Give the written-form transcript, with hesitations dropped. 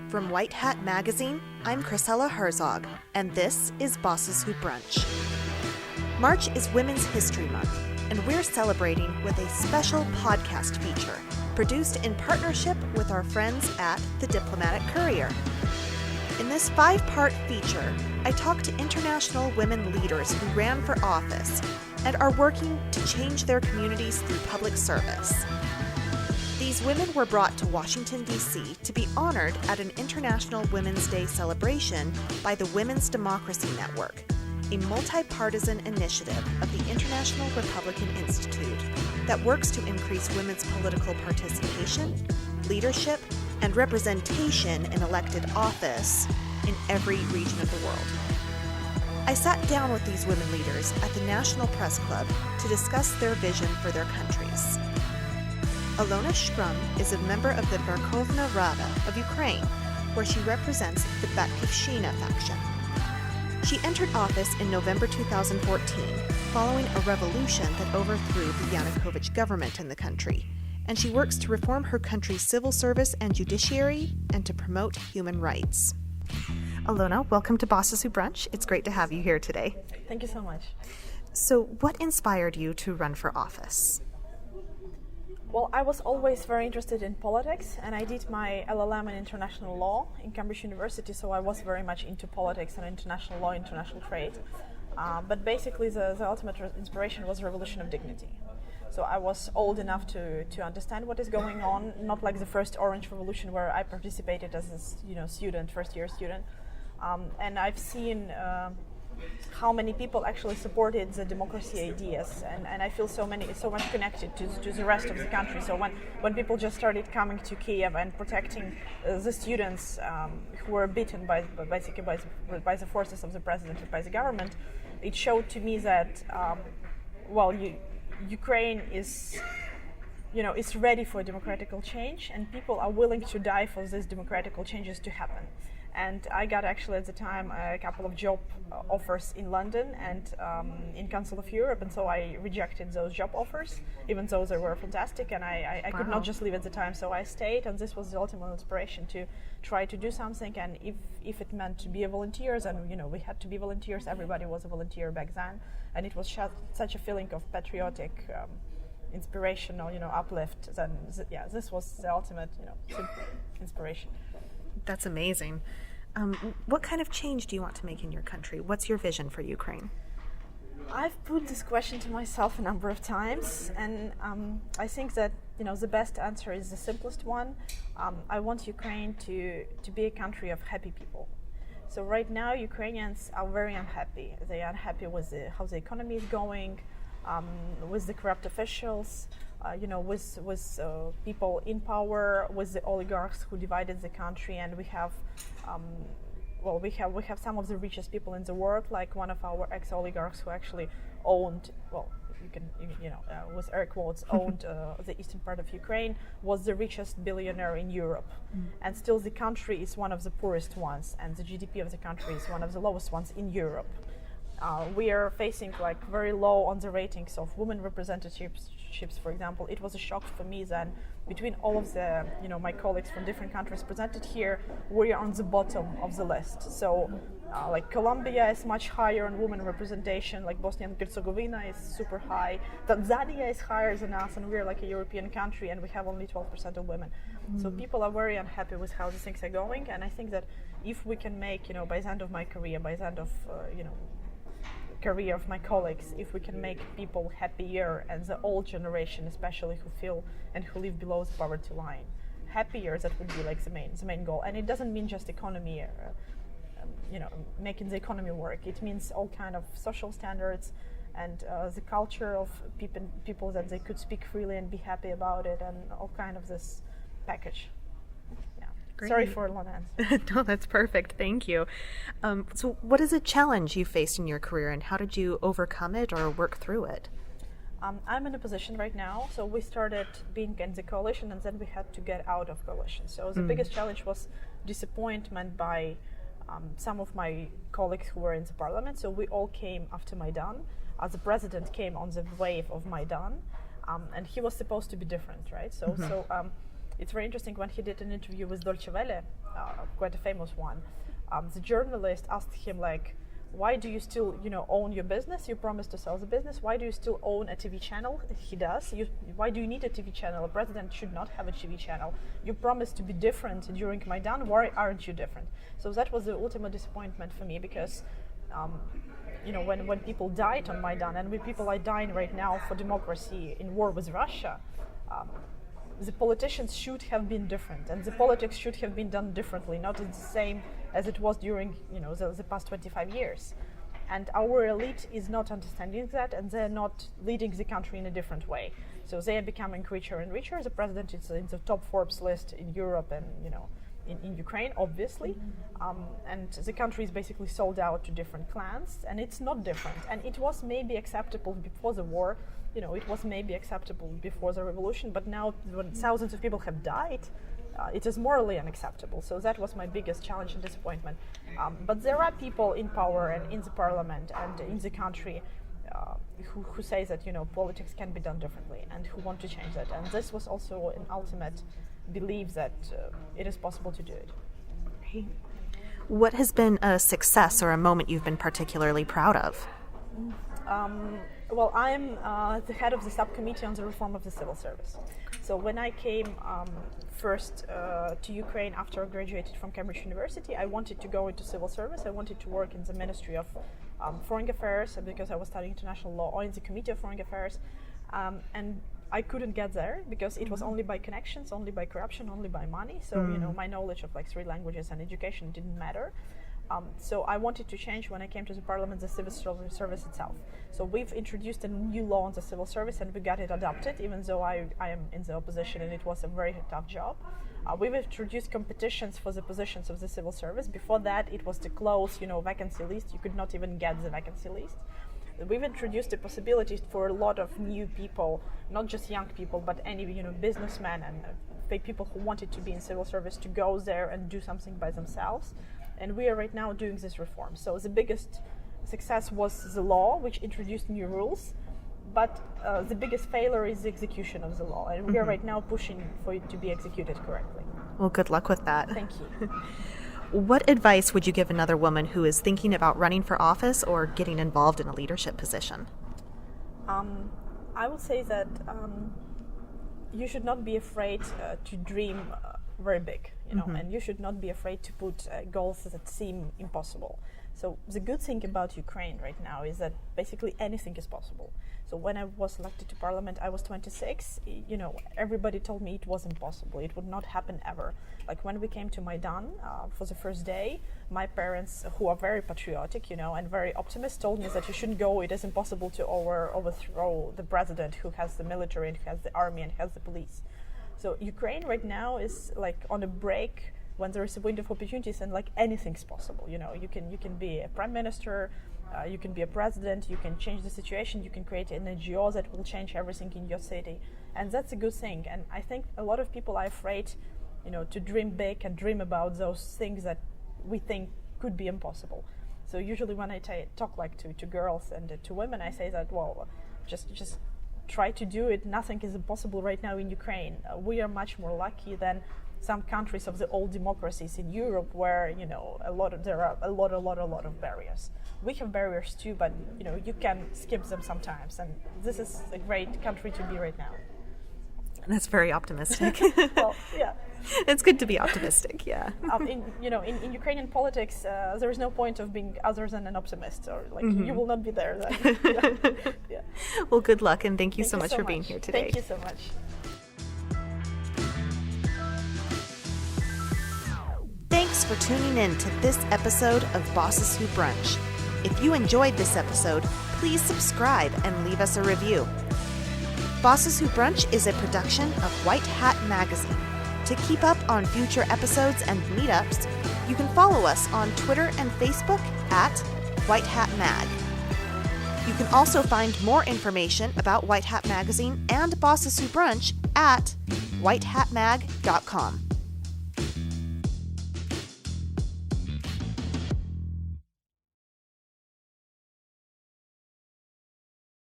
From White Hat Magazine, I'm Chrisella Herzog, and this is Bosses Who Brunch. March is Women's History Month, and we're celebrating with a special podcast feature produced in partnership with our friends at the Diplomatic Courier. In this 5-part feature, I talk to international women leaders who ran for office and are working to change their communities through public service. These women were brought to Washington, D.C. to be honored at an International Women's Day celebration by the Women's Democracy Network, a multi-partisan initiative of the International Republican Institute that works to increase women's political participation, leadership, and representation in elected office in every region of the world. I sat down with these women leaders at the National Press Club to discuss their vision for their countries. Alona Shkrum is a member of the Verkhovna Rada of Ukraine, where she represents the Batkivshchyna faction. She entered office in November 2014, following a revolution that overthrew the Yanukovich government in the country, and she works to reform her country's civil service and judiciary and to promote human rights. Alona, welcome to Bosses Who Brunch. It's great to have you here today. Thank you so much. So, what inspired you to run for office? Well, I was always very interested in politics, and I did my LLM in international law in Cambridge University, so I was very much into politics and international law, international trade. But basically, the ultimate inspiration was Revolution of Dignity. So I was old enough to understand what is going on, not like the first Orange Revolution where I participated as a student, first-year student. And I've seen how many people actually supported the democracy ideas, and I feel so much connected to the rest of the country. So when people just started coming to Kiev and protecting the students who were beaten by the forces of the president and by the government, it showed to me that Ukraine is ready for democratical change, and people are willing to die for these democratical changes to happen. And I got actually at the time a couple of job offers in London and in Council of Europe, and so I rejected those job offers, even though they were fantastic, and I could not just leave at the time, so I stayed, and this was the ultimate inspiration to try to do something. And if it meant to be a volunteers, and we had to be volunteers, everybody was a volunteer back then, and it was such a feeling of patriotic inspirational uplift. Then this was the ultimate inspiration. That's amazing. What kind of change do you want to make in your country? What's your vision for Ukraine? I've put this question to myself a number of times, and I think that the best answer is the simplest one. I want Ukraine to be a country of happy people. So right now, Ukrainians are very unhappy. They are unhappy with how the economy is going, with the corrupt officials, with people in power, with the oligarchs who divided the country, and we have some of the richest people in the world, like one of our ex-oligarchs who actually owned, with air quotes, owned the eastern part of Ukraine, was the richest billionaire in Europe. And still the country is one of the poorest ones, and the GDP of the country is one of the lowest ones in Europe. We are facing very low on the ratings of women representatives, for example. It was a shock for me that between all of the my colleagues from different countries presented here, we are on the bottom of the list. So Colombia is much higher on women representation, like Bosnia and Herzegovina is super high, Tanzania is higher than us, and we're like a European country and we have only 12% of women. So people are very unhappy with how the things are going, and I think that if we can make, by the end of my career, by the end of career of my colleagues, if we can make people happier, and the old generation especially who feel and who live below the poverty line happier, that would be the main goal. And it doesn't mean just economy, making the economy work. It means all kind of social standards and the culture of people that they could speak freely and be happy about it, and all kind of this package. Great. Sorry for a long answer. No, that's perfect. Thank you. So what is a challenge you faced in your career, and how did you overcome it or work through it? I'm in a position right now, so we started being in the coalition, and then we had to get out of coalition. So the biggest challenge was disappointment by some of my colleagues who were in the parliament. So we all came after Maidan. The president came on the wave of Maidan, and he was supposed to be different, right? So It's very interesting when he did an interview with Deutsche Welle, quite a famous one. The journalist asked him, like, why do you still, own your business? You promised to sell the business. Why do you still own a TV channel? He does. Why do you need a TV channel? A president should not have a TV channel. You promised to be different during Maidan. Why aren't you different? So that was the ultimate disappointment for me, because when people died on Maidan, and when people are dying right now for democracy in war with Russia, the politicians should have been different, and the politics should have been done differently, not the same as it was during the past 25 years. And our elite is not understanding that, and they're not leading the country in a different way. So they are becoming richer and richer. The president is in the top Forbes list in Europe and in Ukraine, obviously, and the country is basically sold out to different clans, and it's not different. And it was maybe acceptable before the war, it was maybe acceptable before the revolution, but now when thousands of people have died, it is morally unacceptable. So that was my biggest challenge and disappointment. But there are people in power and in the parliament and in the country who say that politics can be done differently, and who want to change that. And this was also an ultimate belief that it is possible to do it. Great. What has been a success or a moment you've been particularly proud of? Well, I'm the head of the subcommittee on the reform of the civil service. So when I came first to Ukraine after I graduated from Cambridge University, I wanted to go into civil service. I wanted to work in the Ministry of Foreign Affairs, because I was studying international law, or in the Committee of Foreign Affairs. And I couldn't get there because it was only by connections, only by corruption, only by money. So, my knowledge of 3 languages and education didn't matter. So I wanted to change when I came to the parliament, the civil service itself. So we've introduced a new law on the civil service, and we got it adopted, even though I am in the opposition, and it was a very tough job. We've introduced competitions for the positions of the civil service. Before that, it was the closed, vacancy list. You could not even get the vacancy list. We've introduced the possibilities for a lot of new people, not just young people, but any businessmen and people who wanted to be in civil service to go there and do something by themselves. And we are right now doing this reform. So the biggest success was the law, which introduced new rules, but the biggest failure is the execution of the law. And we are right now pushing for it to be executed correctly. Well, good luck with that. Thank you. What advice would you give another woman who is thinking about running for office or getting involved in a leadership position? I would say that you should not be afraid to dream very big, and you should not be afraid to put goals that seem impossible. So the good thing about Ukraine right now is that basically anything is possible. So when I was elected to parliament, I was 26. Everybody told me it was impossible. It would not happen ever. Like when we came to Maidan for the first day, my parents, who are very patriotic, and very optimistic, told me that you shouldn't go. It is impossible to overthrow the president, who has the military and who has the army and has the police. So Ukraine right now is on a break when there is a window of opportunities, and anything's possible. You can be a prime minister, you can be a president, you can change the situation, you can create an NGO that will change everything in your city, and that's a good thing. And I think a lot of people are afraid, to dream big and dream about those things that we think could be impossible. So usually when I talk to girls and to women, I say that just try to do it. Nothing is impossible right now in Ukraine. We are much more lucky than some countries of the old democracies in Europe, where there are a lot of barriers. We have barriers too, but you can skip them sometimes, and this is a great country to be right now. That's very optimistic. Well, yeah. It's good to be optimistic, yeah. In Ukrainian politics, there is no point of being other than an optimist, or you will not be there then. Yeah. Well, good luck, and thank you so much for being here today. Thank you so much. Thanks for tuning in to this episode of Bosses Who Brunch. If you enjoyed this episode, please subscribe and leave us a review. Bosses Who Brunch is a production of White Hat Magazine. To keep up on future episodes and meetups, you can follow us on Twitter and Facebook at White Hat Mag. You can also find more information about White Hat Magazine and Bosses Who Brunch at whitehatmag.com.